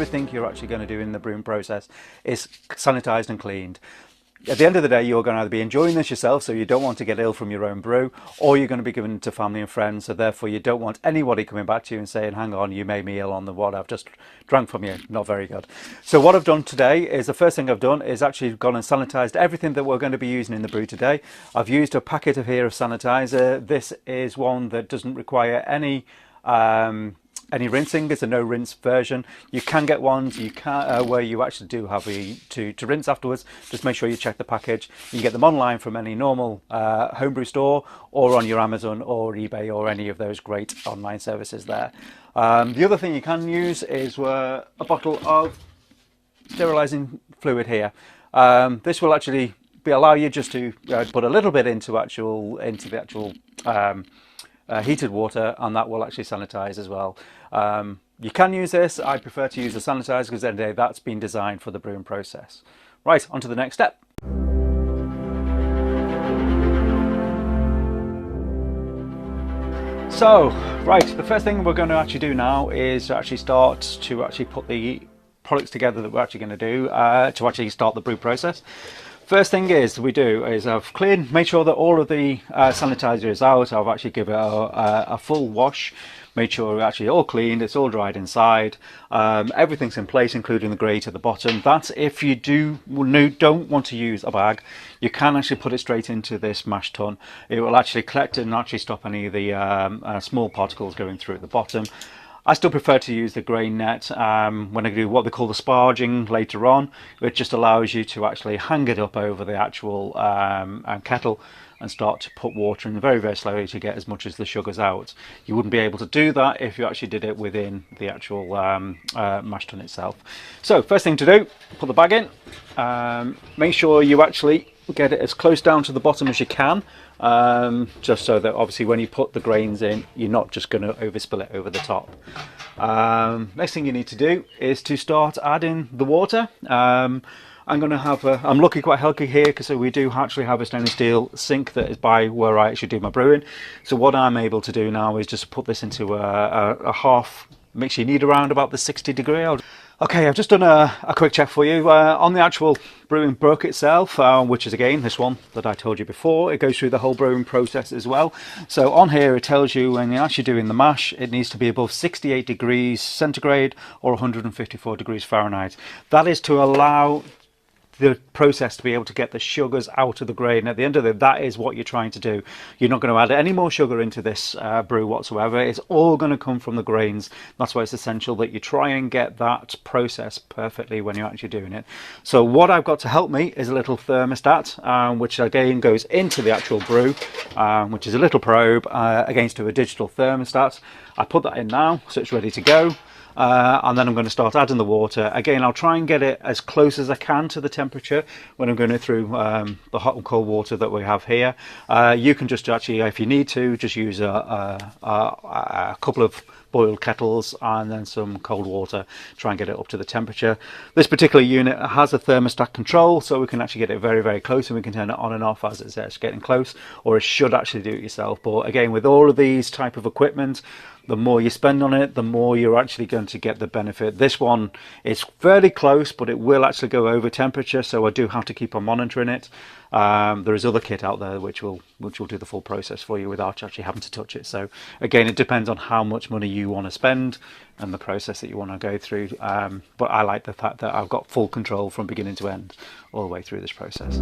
Everything you're actually going to do in the brewing process is sanitized and cleaned. At the end of the day, you're going to either be enjoying this yourself, so you don't want to get ill from your own brew, or you're going to be giving it to family and friends, so therefore you don't want anybody coming back to you and saying, hang on, you made me ill on the what I've just drank from you. Not very good. So what I've done today is, the first thing I've done is actually gone and sanitized everything that we're going to be using in the brew today. I've used a packet of sanitizer. This is one that doesn't require any rinsing. It's a no rinse version. You can get ones where you actually do have to rinse afterwards. Just make sure you check the package. You can get them online from any normal homebrew store, or on your Amazon or eBay, or any of those great online services there. The other thing you can use is a bottle of sterilising fluid here. This will actually allow you just to put a little bit into the actual heated water, and that will actually sanitize as well. You can use this. I prefer to use the sanitizer because at the end of the day, that's been designed for the brewing process. Right, on to the next step. So, right, the first thing we're going to actually do now is actually start to put the products together that we're actually going to do to actually start the brew process. First thing I've made sure that all of the sanitizer is out. I've actually given it a full wash, made sure we're actually all cleaned, it's all dried inside, everything's in place, including the grate at the bottom. That's if you don't want to use a bag, you can actually put it straight into this mash tun. It will actually collect and actually stop any of the small particles going through at the bottom. I still prefer to use the grain net when I do what they call the sparging later on. It just allows you to actually hang it up over the actual kettle and start to put water in very, very slowly to get as much as the sugars out. You wouldn't be able to do that if you actually did it within the actual mash tun itself. So first thing to do, put the bag in. Make sure you actually get it as close down to the bottom as you can, just so that obviously when you put the grains in, you're not just going to overspill it over the top. Next thing you need to do is to start adding the water. I'm going to have I'm lucky quite lucky here because we do actually have a stainless steel sink that is by where I actually do my brewing. So what I'm able to do now is just put this into a half mixture. You need around about the 60 degree. Okay, I've just done a quick check for you. On the actual brewing book itself, which is again this one that I told you before, it goes through the whole brewing process as well. So on here it tells you when you're actually doing the mash, it needs to be above 68 degrees centigrade or 154 degrees Fahrenheit. That is to allow the process to be able to get the sugars out of the grain. At the end of it, that is what you're trying to do. You're not going to add any more sugar into this brew whatsoever. It's all going to come from the grains. That's why it's essential that you try and get that process perfectly when you're actually doing it. So what I've got to help me is a little thermostat, which again goes into the actual brew, which is a little probe against a digital thermostat. I put that in now, so it's ready to go. And then I'm going to start adding the water. Again, I'll try and get it as close as I can to the temperature when I'm going through the hot and cold water that we have here. You can just actually, if you need to, just use a couple of boiled kettles and then some cold water, try and get it up to the temperature. This particular unit has a thermostat control, so we can actually get it very, very close, and we can turn it on and off as it's getting close, or it should actually do it yourself. But again, with all of these type of equipment, the more you spend on it, the more you're actually going to get the benefit. This one is fairly close, but it will actually go over temperature, so I do have to keep on monitoring it. There is other kit out there which will do the full process for you without actually having to touch it. So again, it depends on how much money you want to spend and the process that you want to go through. But I like the fact that I've got full control from beginning to end all the way through this process.